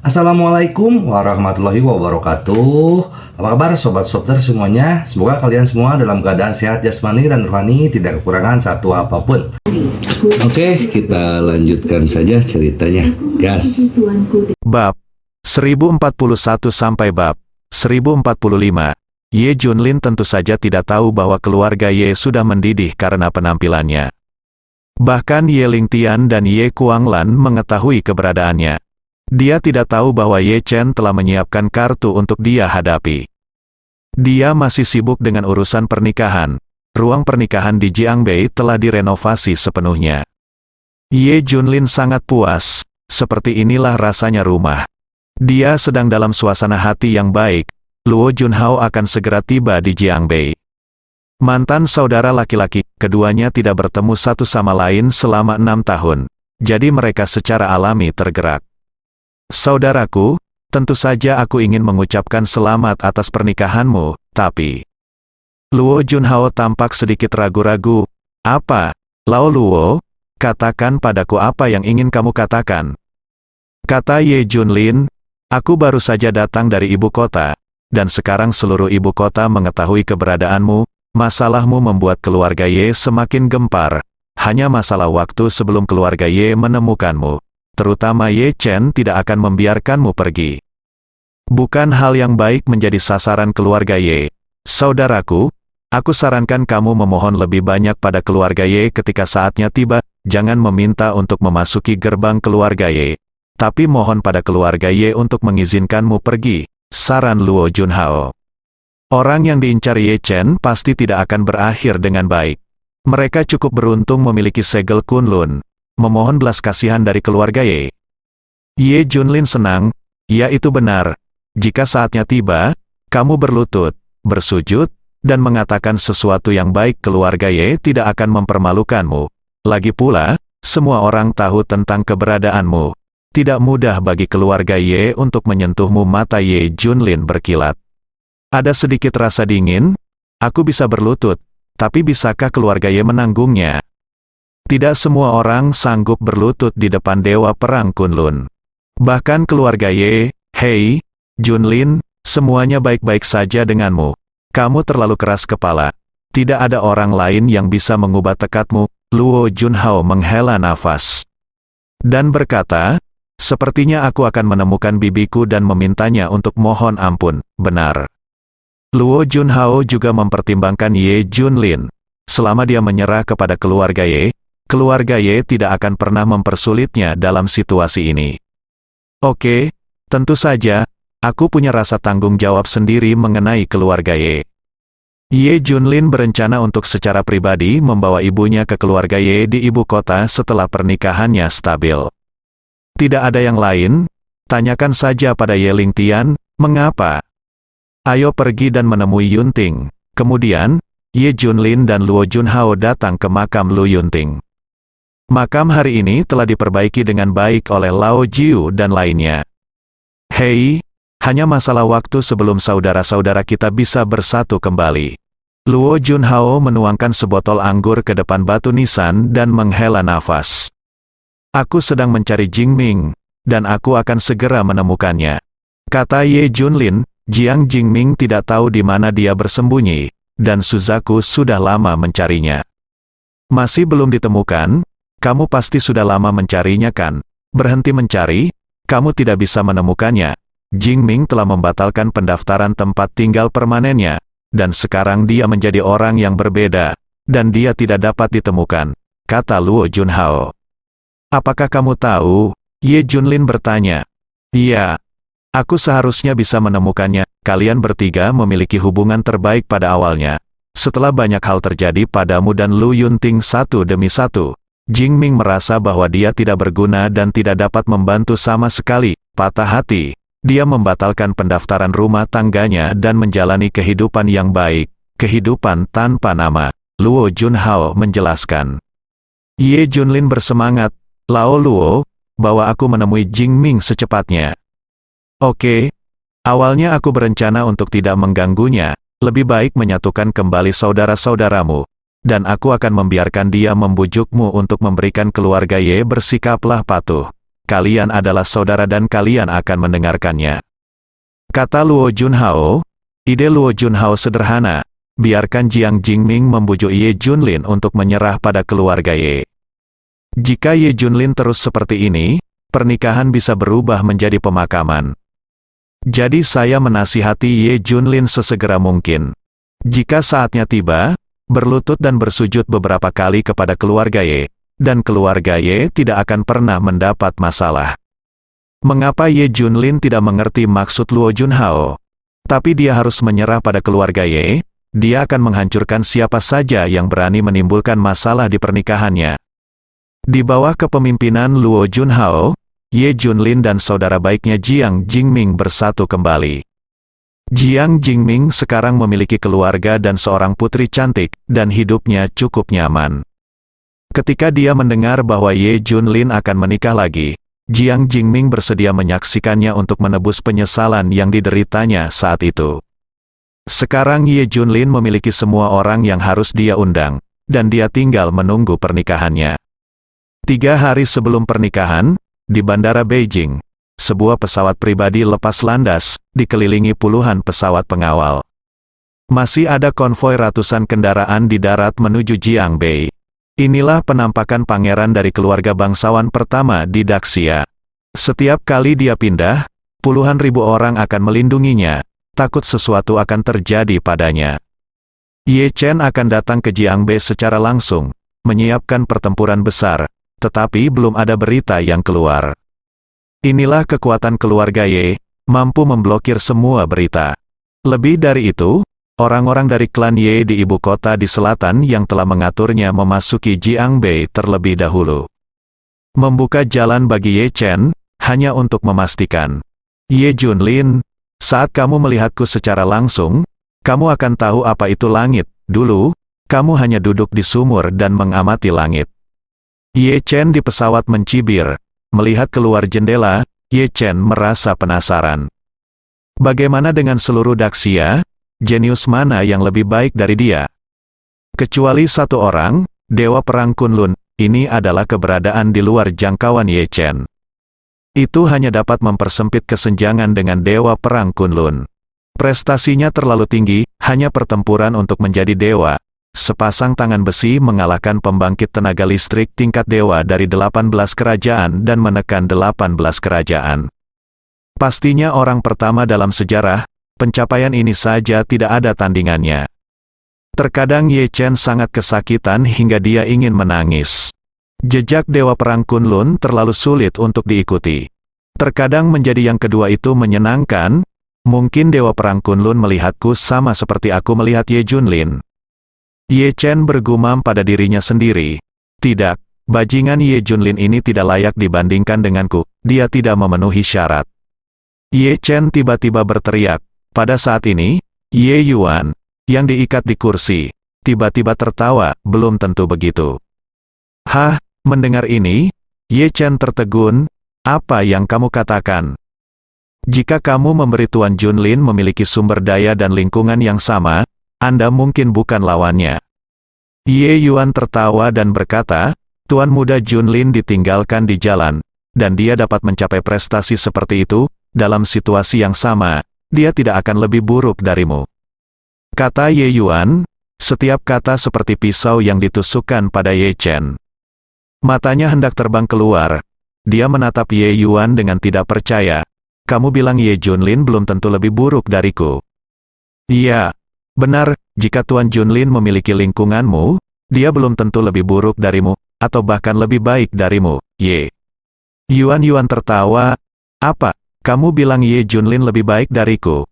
Assalamualaikum warahmatullahi wabarakatuh. Apa kabar sobat Sopter semuanya? Semoga kalian semua dalam keadaan sehat jasmani dan rohani, tidak kekurangan satu apapun. Oke, kita lanjutkan saja ceritanya. Gas. Bab 1041 sampai bab 1045. Ye Junlin tentu saja tidak tahu bahwa keluarga Ye sudah mendidih karena penampilannya. Bahkan Ye Lingtian dan Ye Kuanglan mengetahui keberadaannya. Dia tidak tahu bahwa Ye Chen telah menyiapkan kartu untuk dia hadapi. Dia masih sibuk dengan urusan pernikahan. Ruang pernikahan di Jiangbei telah direnovasi sepenuhnya. Ye Junlin sangat puas, seperti inilah rasanya rumah. Dia sedang dalam suasana hati yang baik. Luo Junhao akan segera tiba di Jiangbei. Mantan saudara laki-laki, keduanya tidak bertemu satu sama lain selama 6 tahun. Jadi mereka secara alami tergerak. Saudaraku, tentu saja aku ingin mengucapkan selamat atas pernikahanmu, tapi... Luo Junhao tampak sedikit ragu-ragu. Apa? Lao Luo, katakan padaku apa yang ingin kamu katakan. Kata Ye Junlin, aku baru saja datang dari ibu kota, dan sekarang seluruh ibu kota mengetahui keberadaanmu. Masalahmu membuat keluarga Ye semakin gempar. Hanya masalah waktu sebelum keluarga Ye menemukanmu. Terutama Ye Chen tidak akan membiarkanmu pergi. Bukan hal yang baik menjadi sasaran keluarga Ye. Saudaraku, aku sarankan kamu memohon lebih banyak pada keluarga Ye ketika saatnya tiba. Jangan meminta untuk memasuki gerbang keluarga Ye, tapi mohon pada keluarga Ye untuk mengizinkanmu pergi, saran Luo Junhao. Orang yang diincar Ye Chen pasti tidak akan berakhir dengan baik. Mereka cukup beruntung memiliki segel Kunlun. Memohon belas kasihan dari keluarga Ye. Ye Junlin senang, ya itu benar. Jika saatnya tiba, kamu berlutut, bersujud, dan mengatakan sesuatu yang baik, keluarga Ye tidak akan mempermalukanmu. Lagi pula, semua orang tahu tentang keberadaanmu. Tidak mudah bagi keluarga Ye untuk menyentuhmu. Mata Ye Junlin berkilat. Ada sedikit rasa dingin. Aku bisa berlutut, tapi bisakah keluarga Ye menanggungnya? Tidak semua orang sanggup berlutut di depan dewa perang Kunlun. Bahkan keluarga Ye, hei, Junlin, semuanya baik-baik saja denganmu. Kamu terlalu keras kepala. Tidak ada orang lain yang bisa mengubah tekadmu. Luo Junhao menghela nafas. Dan berkata, sepertinya aku akan menemukan bibiku dan memintanya untuk mohon ampun, benar. Luo Junhao juga mempertimbangkan Ye Junlin. Selama dia menyerah kepada keluarga Ye tidak akan pernah mempersulitnya dalam situasi ini. Oke, tentu saja, aku punya rasa tanggung jawab sendiri mengenai keluarga Ye. Ye Junlin berencana untuk secara pribadi membawa ibunya ke keluarga Ye di ibu kota setelah pernikahannya stabil. Tidak ada yang lain? Tanyakan saja pada Ye Lingtian, mengapa? Ayo pergi dan menemui Yunting. Kemudian, Ye Junlin dan Luo Junhao datang ke makam Lu Yunting. Makam hari ini telah diperbaiki dengan baik oleh Lao Jiu dan lainnya. Hei, hanya masalah waktu sebelum saudara-saudara kita bisa bersatu kembali. Luo Junhao menuangkan sebotol anggur ke depan batu nisan dan menghela nafas. Aku sedang mencari Jingming, dan aku akan segera menemukannya. Kata Ye Junlin, Jiang Jingming tidak tahu di mana dia bersembunyi, dan Suzaku sudah lama mencarinya. Masih belum ditemukan? Kamu pasti sudah lama mencarinya kan? Berhenti mencari? Kamu tidak bisa menemukannya. Jingming telah membatalkan pendaftaran tempat tinggal permanennya, dan sekarang dia menjadi orang yang berbeda, dan dia tidak dapat ditemukan, kata Luo Junhao. Apakah kamu tahu? Ye Junlin bertanya. Iya. Aku seharusnya bisa menemukannya. Kalian bertiga memiliki hubungan terbaik pada awalnya. Setelah banyak hal terjadi padamu dan Lu Yunting satu demi satu, Jingming merasa bahwa dia tidak berguna dan tidak dapat membantu sama sekali. Patah hati, dia membatalkan pendaftaran rumah tangganya dan menjalani kehidupan yang baik, kehidupan tanpa nama. Luo Junhao menjelaskan. Ye Junlin bersemangat, Lao Luo, bawa aku menemui Jingming secepatnya. Oke, awalnya aku berencana untuk tidak mengganggunya, lebih baik menyatukan kembali saudara-saudaramu. Dan aku akan membiarkan dia membujukmu untuk memberikan keluarga Ye. Bersikaplah patuh. kalian adalah saudara dan kalian akan mendengarkannya. Kata Luo Junhao, ide Luo Junhao sederhana, biarkan Jiang Jingming membujuk Ye Junlin untuk menyerah pada keluarga Ye. Jika Ye Junlin terus seperti ini, pernikahan bisa berubah menjadi pemakaman. Jadi saya menasihati Ye Junlin sesegera mungkin. Jika saatnya tiba, berlutut dan bersujud beberapa kali kepada keluarga Ye, dan keluarga Ye tidak akan pernah mendapat masalah. Mengapa Ye Junlin tidak mengerti maksud Luo Junhao? Tapi dia harus menyerah pada keluarga Ye, dia akan menghancurkan siapa saja yang berani menimbulkan masalah di pernikahannya. Di bawah kepemimpinan Luo Junhao, Ye Junlin dan saudara baiknya Jiang Jingming bersatu kembali. Jiang Jingming sekarang memiliki keluarga dan seorang putri cantik, dan hidupnya cukup nyaman. Ketika dia mendengar bahwa Ye Junlin akan menikah lagi, Jiang Jingming bersedia menyaksikannya untuk menebus penyesalan yang dideritanya saat itu. Sekarang Ye Junlin memiliki semua orang yang harus dia undang, dan dia tinggal menunggu pernikahannya. 3 hari sebelum pernikahan, di Bandara Beijing, sebuah pesawat pribadi lepas landas, dikelilingi puluhan pesawat pengawal. Masih ada konvoi ratusan kendaraan di darat menuju Jiangbei. Inilah penampakan pangeran dari keluarga bangsawan pertama di Daxia. Setiap kali dia pindah, puluhan ribu orang akan melindunginya, takut sesuatu akan terjadi padanya. Ye Chen akan datang ke Jiangbei secara langsung, menyiapkan pertempuran besar, tetapi belum ada berita yang keluar. Inilah kekuatan keluarga Ye, mampu memblokir semua berita. Lebih dari itu, orang-orang dari klan Ye di ibu kota di selatan yang telah mengaturnya memasuki Jiangbei terlebih dahulu. Membuka jalan bagi Ye Chen, hanya untuk memastikan. Ye Junlin, saat kamu melihatku secara langsung, kamu akan tahu apa itu langit. Dulu, kamu hanya duduk di sumur dan mengamati langit. Ye Chen di pesawat mencibir. Melihat keluar jendela, Ye Chen merasa penasaran. Bagaimana dengan seluruh Daxia? Jenius mana yang lebih baik dari dia? Kecuali satu orang, Dewa Perang Kunlun, ini adalah keberadaan di luar jangkauan Ye Chen. Itu hanya dapat mempersempit kesenjangan dengan Dewa Perang Kunlun. Prestasinya terlalu tinggi, hanya pertempuran untuk menjadi dewa. Sepasang tangan besi mengalahkan pembangkit tenaga listrik tingkat dewa dari 18 kerajaan dan menekan 18 kerajaan. Pastinya orang pertama dalam sejarah, pencapaian ini saja tidak ada tandingannya. Terkadang Ye Chen sangat kesakitan hingga dia ingin menangis. Jejak Dewa Perang Kunlun terlalu sulit untuk diikuti. Terkadang menjadi yang kedua itu menyenangkan, mungkin Dewa Perang Kunlun melihatku sama seperti aku melihat Ye Junlin. Ye Chen bergumam pada dirinya sendiri. Tidak, bajingan Ye Junlin ini tidak layak dibandingkan denganku, dia tidak memenuhi syarat. Ye Chen tiba-tiba berteriak. Pada saat ini, Ye Yuan, yang diikat di kursi, tiba-tiba tertawa, belum tentu begitu. Hah, mendengar ini, Ye Chen tertegun, apa yang kamu katakan? Jika kamu memberi Tuan Junlin memiliki sumber daya dan lingkungan yang sama, Anda mungkin bukan lawannya. Ye Yuan tertawa dan berkata, Tuan muda Junlin ditinggalkan di jalan, dan dia dapat mencapai prestasi seperti itu, dalam situasi yang sama, dia tidak akan lebih buruk darimu. Kata Ye Yuan, setiap kata seperti pisau yang ditusukkan pada Ye Chen. Matanya hendak terbang keluar, dia menatap Ye Yuan dengan tidak percaya. Kamu bilang Ye Junlin belum tentu lebih buruk dariku. Iya. Benar, jika Tuan Junlin memiliki lingkunganmu, dia belum tentu lebih buruk darimu, atau bahkan lebih baik darimu, Ye. Yuan tertawa, apa, kamu bilang Ye Junlin lebih baik dariku?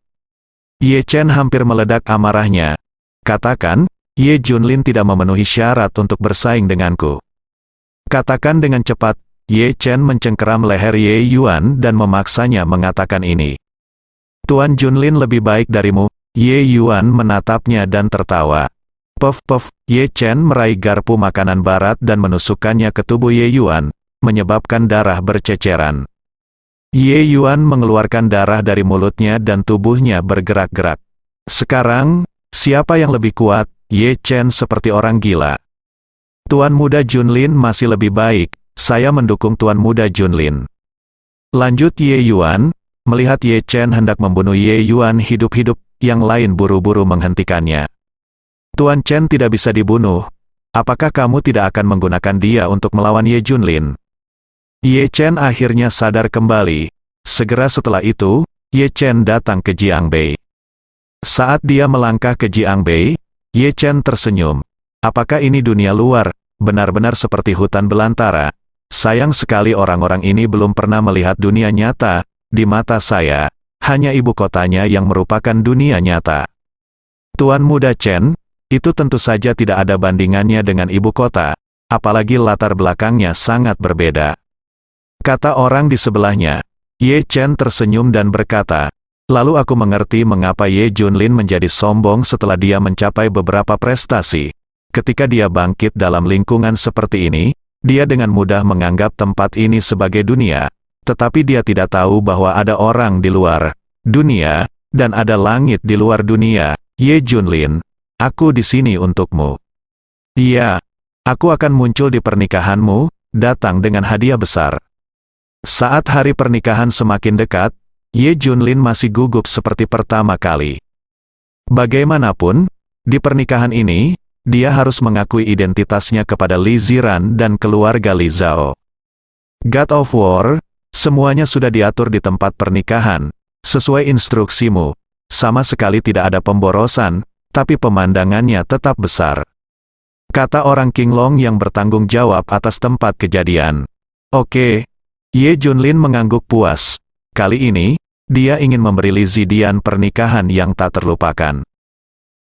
Ye Chen hampir meledak amarahnya. Katakan, Ye Junlin tidak memenuhi syarat untuk bersaing denganku. Katakan dengan cepat, Ye Chen mencengkeram leher Ye Yuan dan memaksanya mengatakan ini. Tuan Junlin lebih baik darimu. Ye Yuan menatapnya dan tertawa. Puff, Ye Chen meraih garpu makanan barat dan menusukkannya ke tubuh Ye Yuan, menyebabkan darah berceceran. Ye Yuan mengeluarkan darah dari mulutnya dan tubuhnya bergerak-gerak. Sekarang, siapa yang lebih kuat? Ye Chen seperti orang gila. Tuan muda Junlin masih lebih baik, saya mendukung Tuan muda Junlin. Lanjut Ye Yuan, melihat Ye Chen hendak membunuh Ye Yuan hidup-hidup, yang lain buru-buru menghentikannya. Tuan Chen tidak bisa dibunuh. Apakah kamu tidak akan menggunakan dia untuk melawan Ye Junlin? Ye Chen akhirnya sadar kembali. Segera setelah itu, Ye Chen datang ke Jiangbei. Saat dia melangkah ke Jiangbei, Ye Chen tersenyum. Apakah ini dunia luar, benar-benar seperti hutan belantara? Sayang sekali orang-orang ini belum pernah melihat dunia nyata. Di mata saya, hanya ibu kotanya yang merupakan dunia nyata. Tuan muda Chen, itu tentu saja tidak ada bandingannya dengan ibu kota, apalagi latar belakangnya sangat berbeda. Kata orang di sebelahnya. Ye Chen tersenyum dan berkata, lalu aku mengerti mengapa Ye Junlin menjadi sombong setelah dia mencapai beberapa prestasi. Ketika dia bangkit dalam lingkungan seperti ini, dia dengan mudah menganggap tempat ini sebagai dunia, tetapi dia tidak tahu bahwa ada orang di luar dunia, dan ada langit di luar dunia. Ye Junlin, aku di sini untukmu. Iya, aku akan muncul di pernikahanmu, datang dengan hadiah besar. Saat hari pernikahan semakin dekat, Ye Junlin masih gugup seperti pertama kali. Bagaimanapun, di pernikahan ini, dia harus mengakui identitasnya kepada Li Ziran dan keluarga Li Zhao. God of War, semuanya sudah diatur di tempat pernikahan, sesuai instruksimu. Sama sekali tidak ada pemborosan, tapi pemandangannya tetap besar. Kata orang Qinglong yang bertanggung jawab atas tempat kejadian. Oke. Ye Junlin mengangguk puas. Kali ini, dia ingin memberi Li Zidian pernikahan yang tak terlupakan.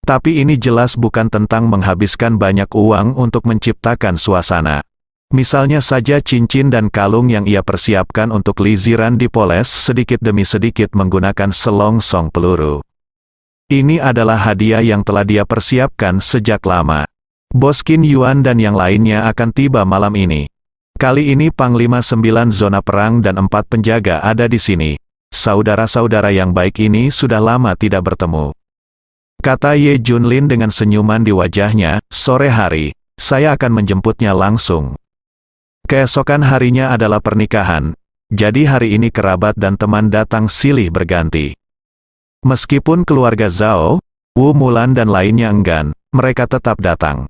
Tapi ini jelas bukan tentang menghabiskan banyak uang untuk menciptakan suasana. Misalnya saja cincin dan kalung yang ia persiapkan untuk Li Ziran dipoles sedikit demi sedikit menggunakan selongsong peluru. Ini adalah hadiah yang telah dia persiapkan sejak lama. Bos Qin Yuan dan yang lainnya akan tiba malam ini. Kali ini Panglima 9 zona perang dan 4 penjaga ada di sini. Saudara-saudara yang baik ini sudah lama tidak bertemu. Kata Ye Junlin dengan senyuman di wajahnya, sore hari, saya akan menjemputnya langsung. Keesokan harinya adalah pernikahan, jadi hari ini kerabat dan teman datang silih berganti. Meskipun keluarga Zhao, Wu Mulan dan lainnya enggan, mereka tetap datang.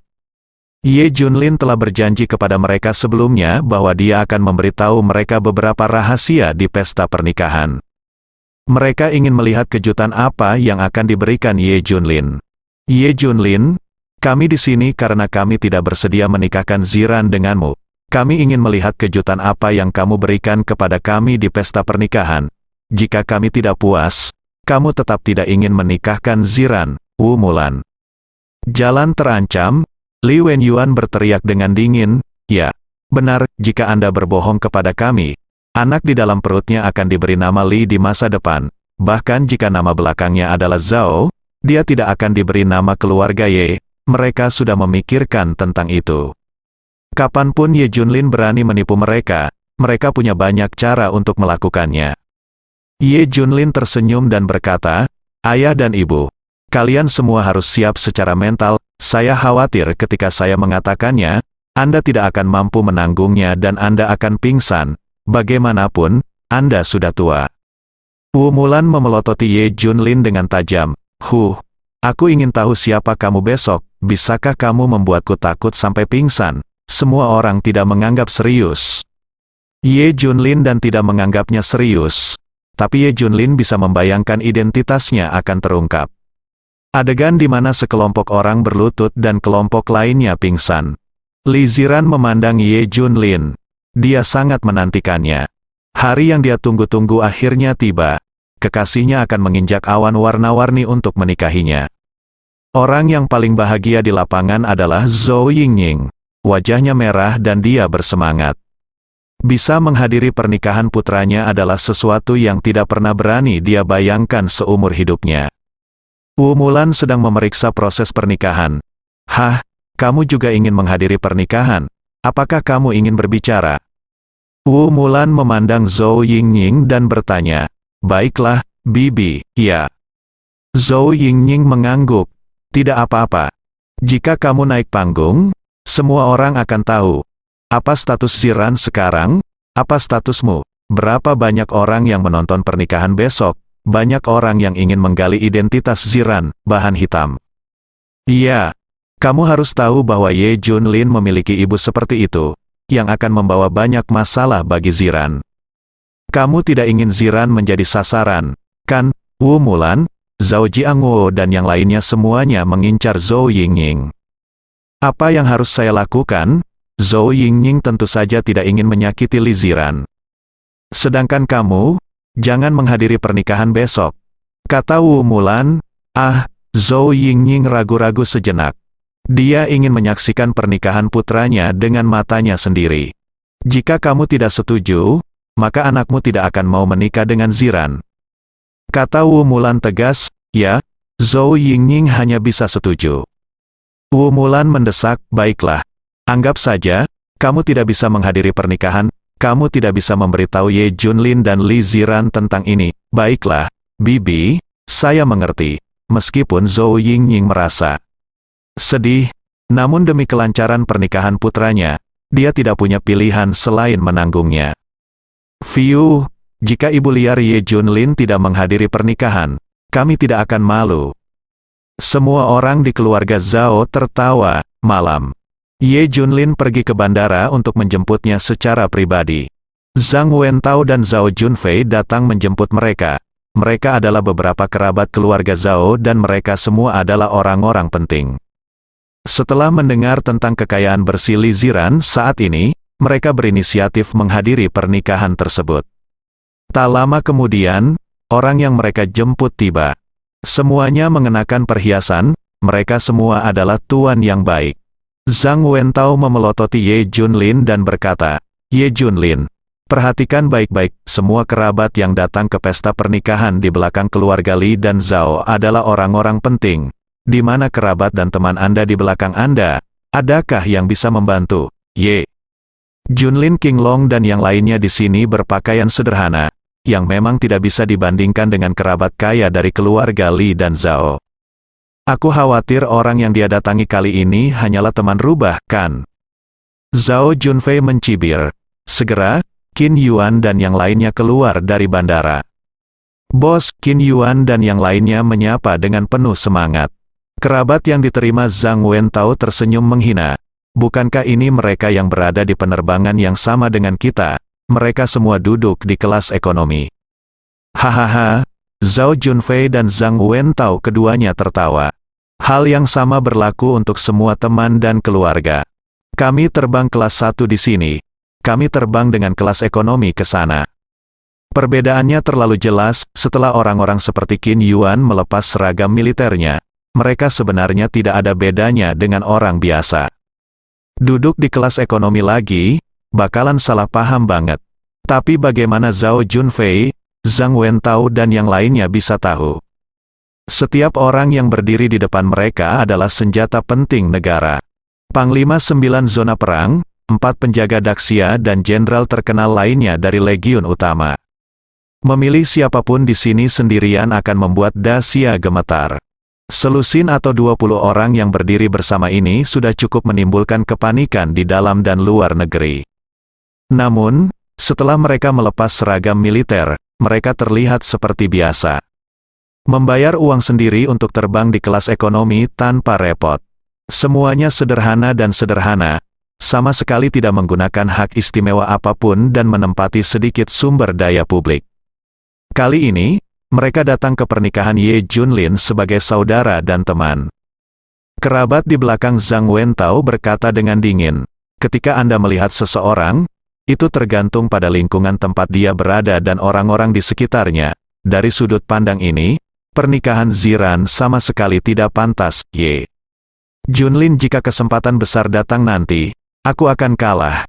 Ye Junlin telah berjanji kepada mereka sebelumnya bahwa dia akan memberitahu mereka beberapa rahasia di pesta pernikahan. Mereka ingin melihat kejutan apa yang akan diberikan Ye Junlin. Ye Junlin, kami di sini karena kami tidak bersedia menikahkan Ziran denganmu. Kami ingin melihat kejutan apa yang kamu berikan kepada kami di pesta pernikahan. Jika kami tidak puas, kamu tetap tidak ingin menikahkan Ziran, Wu Mulan. Jalan terancam. Li Wenyuan berteriak dengan dingin, ya, benar, jika Anda berbohong kepada kami, anak di dalam perutnya akan diberi nama Li di masa depan, bahkan jika nama belakangnya adalah Zhao, dia tidak akan diberi nama keluarga Ye, mereka sudah memikirkan tentang itu. Kapanpun Ye Junlin berani menipu mereka, mereka punya banyak cara untuk melakukannya. Ye Junlin tersenyum dan berkata, ayah dan ibu, kalian semua harus siap secara mental. Saya khawatir ketika saya mengatakannya, Anda tidak akan mampu menanggungnya dan Anda akan pingsan. Bagaimanapun, Anda sudah tua. Wu Mulan memelototi Ye Junlin dengan tajam. Aku ingin tahu siapa kamu besok, bisakah kamu membuatku takut sampai pingsan? Semua orang tidak menganggap serius. Ye Junlin dan tidak menganggapnya serius. Tapi Ye Junlin bisa membayangkan identitasnya akan terungkap. Adegan di mana sekelompok orang berlutut dan kelompok lainnya pingsan. Li Ziran memandang Ye Junlin. Dia sangat menantikannya. Hari yang dia tunggu-tunggu akhirnya tiba. Kekasihnya akan menginjak awan warna-warni untuk menikahinya. Orang yang paling bahagia di lapangan adalah Zhou Yingying. Wajahnya merah dan dia bersemangat. Bisa menghadiri pernikahan putranya adalah sesuatu yang tidak pernah berani dia bayangkan seumur hidupnya. Wu Mulan sedang memeriksa proses pernikahan. Kamu juga ingin menghadiri pernikahan? Apakah kamu ingin berbicara? Wu Mulan memandang Zhou Yingying dan bertanya, baiklah, Bibi, iya. Zhou Yingying mengangguk, tidak apa-apa. Jika kamu naik panggung, semua orang akan tahu. Apa status Ziran sekarang? Apa statusmu? berapa banyak orang yang menonton pernikahan besok? Banyak orang yang ingin menggali identitas Ziran, bahan hitam. Iya, kamu harus tahu bahwa Ye Junlin memiliki ibu seperti itu, yang akan membawa banyak masalah bagi Ziran. Kamu tidak ingin Ziran menjadi sasaran, kan? Wu Mulan, Zhao Jiangwo dan yang lainnya semuanya mengincar Zhou Yingying. Apa yang harus saya lakukan? Zhou Yingying tentu saja tidak ingin menyakiti Li Ziran. Sedangkan kamu, jangan menghadiri pernikahan besok, kata Wu Mulan. Zhou Yingying ragu-ragu sejenak. Dia ingin menyaksikan pernikahan putranya dengan matanya sendiri. Jika kamu tidak setuju, maka anakmu tidak akan mau menikah dengan Ziran. Kata Wu Mulan tegas. Ya, Zhou Yingying hanya bisa setuju. Wu Mulan mendesak, baiklah. Anggap saja, kamu tidak bisa menghadiri pernikahan, kamu tidak bisa memberitahu Ye Junlin dan Li Ziran tentang ini. Baiklah, Bibi, saya mengerti. Meskipun Zhou Yingying merasa sedih, namun demi kelancaran pernikahan putranya, dia tidak punya pilihan selain menanggungnya. Fiu, jika ibu liar Ye Junlin tidak menghadiri pernikahan, kami tidak akan malu. Semua orang di keluarga Zhao tertawa. Malam, Ye Junlin pergi ke bandara untuk menjemputnya secara pribadi. Zhang Wentao dan Zhao Junfei datang menjemput mereka. Mereka adalah beberapa kerabat keluarga Zhao dan mereka semua adalah orang-orang penting. Setelah mendengar tentang kekayaan bersih Li Ziran saat ini, mereka berinisiatif menghadiri pernikahan tersebut. Tak lama kemudian, orang yang mereka jemput tiba. Semuanya mengenakan perhiasan, mereka semua adalah tuan yang baik. Zhang Wentao memelototi Ye Junlin dan berkata, Ye Junlin, perhatikan baik-baik, semua kerabat yang datang ke pesta pernikahan di belakang keluarga Li dan Zhao adalah orang-orang penting. Di mana kerabat dan teman Anda di belakang Anda? Adakah yang bisa membantu? Ye Junlin, Qinglong dan yang lainnya di sini berpakaian sederhana, yang memang tidak bisa dibandingkan dengan kerabat kaya dari keluarga Li dan Zhao. Aku khawatir orang yang dia datangi kali ini hanyalah teman rubah, kan? Zhao Junfei mencibir. Segera, Qin Yuan dan yang lainnya keluar dari bandara. Bos, Qin Yuan dan yang lainnya menyapa dengan penuh semangat. Kerabat yang diterima Zhang Wentao tersenyum menghina. Bukankah ini mereka yang berada di penerbangan yang sama dengan kita? Mereka semua duduk di kelas ekonomi. Hahaha, Zhao Junfei dan Zhang Wentao keduanya tertawa. Hal yang sama berlaku untuk semua teman dan keluarga. Kami terbang kelas 1 di sini. Kami terbang dengan kelas ekonomi ke sana. Perbedaannya terlalu jelas, setelah orang-orang seperti Qin Yuan melepas seragam militernya. Mereka sebenarnya tidak ada bedanya dengan orang biasa. Duduk di kelas ekonomi lagi, bakalan salah paham banget. Tapi bagaimana Zhao Junfei, Zhang Wentao dan yang lainnya bisa tahu? Setiap orang yang berdiri di depan mereka adalah senjata penting negara. Panglima 9 zona perang, 4 penjaga Daxia dan jenderal terkenal lainnya dari Legiun Utama. Memilih siapapun di sini sendirian akan membuat Daxia gemetar. Selusin atau 20 orang yang berdiri bersama ini sudah cukup menimbulkan kepanikan di dalam dan luar negeri. Namun, setelah mereka melepas seragam militer, mereka terlihat seperti biasa. Membayar uang sendiri untuk terbang di kelas ekonomi tanpa repot. Semuanya sederhana dan sederhana. Sama sekali tidak menggunakan hak istimewa apapun dan menempati sedikit sumber daya publik. Kali ini, mereka datang ke pernikahan Ye Junlin sebagai saudara dan teman. Kerabat di belakang Zhang Wentao berkata dengan dingin, ketika Anda melihat seseorang, itu tergantung pada lingkungan tempat dia berada dan orang-orang di sekitarnya. Dari sudut pandang ini, pernikahan Ziran sama sekali tidak pantas, Ye Junlin. Jika kesempatan besar datang nanti, aku akan kalah.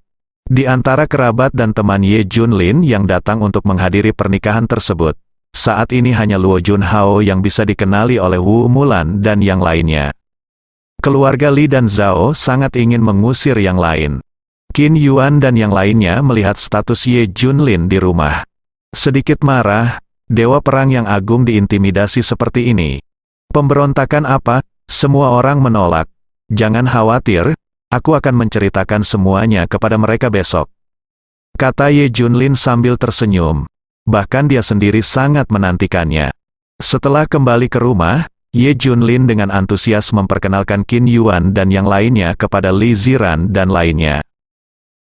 Di antara kerabat dan teman Ye Junlin yang datang untuk menghadiri pernikahan tersebut, saat ini hanya Luo Junhao yang bisa dikenali oleh Wu Mulan dan yang lainnya. Keluarga Li dan Zhao sangat ingin mengusir yang lain. Qin Yuan dan yang lainnya melihat status Ye Junlin di rumah. Sedikit marah, dewa perang yang agung diintimidasi seperti ini. Pemberontakan apa? Semua orang menolak. Jangan khawatir. Aku akan menceritakan semuanya kepada mereka besok. kata Ye Junlin sambil tersenyum. Bahkan dia sendiri sangat menantikannya. Setelah kembali ke rumah, Ye Junlin dengan antusias memperkenalkan Qin Yuan dan yang lainnya kepada Li Ziran dan lainnya.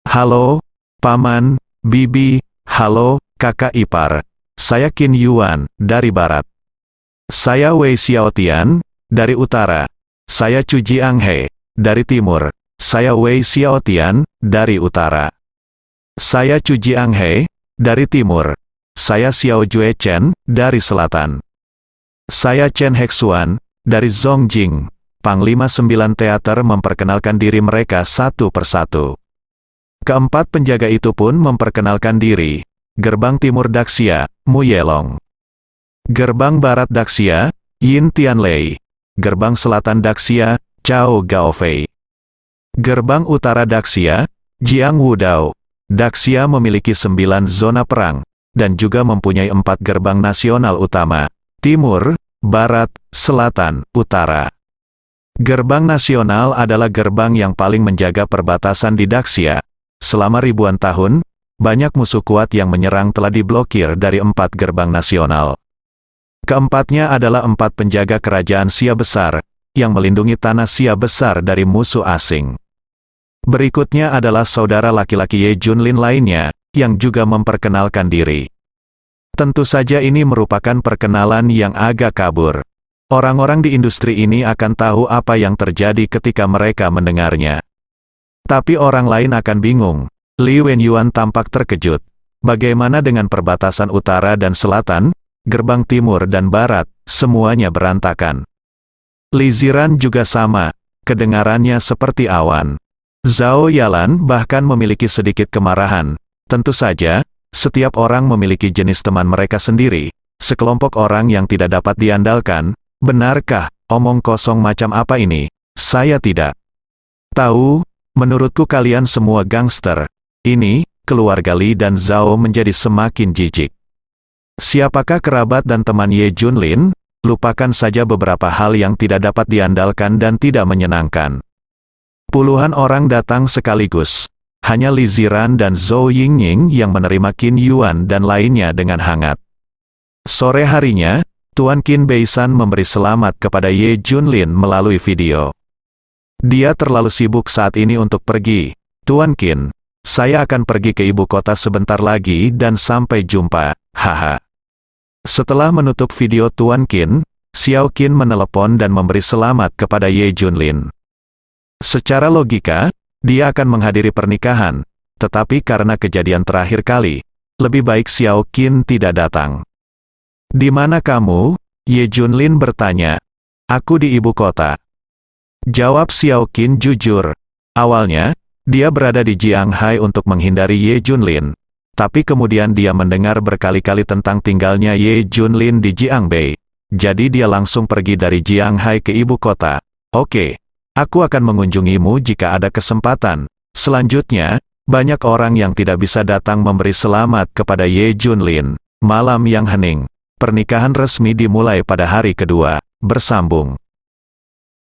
Halo, Paman, Bibi, halo, kakak ipar. Saya Qin Yuan, dari barat. Saya Wei Xiaotian, dari utara. Saya Chu Jianghe, dari timur. Saya Wei Xiaotian, dari utara. Saya Chu Jianghe, dari timur. Saya Xiao Jue Chen, dari selatan. Saya Chen Hexuan, dari Zongjing. Panglima 9 teater memperkenalkan diri mereka satu persatu. Keempat penjaga itu pun memperkenalkan diri. Gerbang timur Daxia, Mu Yelong. Gerbang barat Daxia, Yin Tianlei. Gerbang selatan Daxia, Chao Gaofei. Gerbang utara Daxia, Jiang Wudao. Daxia memiliki 9 zona perang, dan juga mempunyai 4 gerbang nasional utama, timur, barat, selatan, utara. Gerbang nasional adalah gerbang yang paling menjaga perbatasan di Daxia. Selama ribuan tahun, banyak musuh kuat yang menyerang telah diblokir dari 4 gerbang nasional. Keempatnya adalah 4 penjaga kerajaan Xia besar, yang melindungi tanah Xia besar dari musuh asing. Berikutnya adalah saudara laki-laki Ye Junlin lainnya, yang juga memperkenalkan diri. Tentu saja ini merupakan perkenalan yang agak kabur. Orang-orang di industri ini akan tahu apa yang terjadi ketika mereka mendengarnya. Tapi orang lain akan bingung. Li Wenyuan tampak terkejut. Bagaimana dengan perbatasan utara dan selatan, gerbang timur dan barat, semuanya berantakan. Li Ziran juga sama, kedengarannya seperti awan. Zhao Yalan bahkan memiliki sedikit kemarahan. Tentu saja, setiap orang memiliki jenis teman mereka sendiri, sekelompok orang yang tidak dapat diandalkan. Benarkah, omong kosong macam apa ini? Saya tidak tahu, menurutku kalian semua gangster. Ini, keluarga Li dan Zhao menjadi semakin jijik. Siapakah kerabat dan teman Ye Junlin? Lupakan saja beberapa hal yang tidak dapat diandalkan dan tidak menyenangkan. Puluhan orang datang sekaligus. Hanya Li Ziran dan Zhou Yingning yang menerima Qin Yuan dan lainnya dengan hangat. Sore harinya, Tuan Qin Beisan memberi selamat kepada Ye Junlin melalui video. Dia terlalu sibuk saat ini untuk pergi. Tuan Qin, saya akan pergi ke ibu kota sebentar lagi dan sampai jumpa, haha. Setelah menutup video Tuan Qin, Xiao Qin menelepon dan memberi selamat kepada Ye Junlin. Secara logika, dia akan menghadiri pernikahan, tetapi karena kejadian terakhir kali, lebih baik Xiao Qin tidak datang. Di mana kamu? Ye Junlin bertanya. Aku di ibu kota. Jawab Xiao Qin jujur. Awalnya, dia berada di Jianghai untuk menghindari Ye Junlin, tapi kemudian dia mendengar berkali-kali tentang tinggalnya Ye Junlin di Jiangbei. Jadi dia langsung pergi dari Jianghai ke ibu kota. Oke. Aku akan mengunjungimu jika ada kesempatan. Selanjutnya, banyak orang yang tidak bisa datang memberi selamat kepada Ye Junlin. Malam yang hening. Pernikahan resmi dimulai pada hari kedua. Bersambung.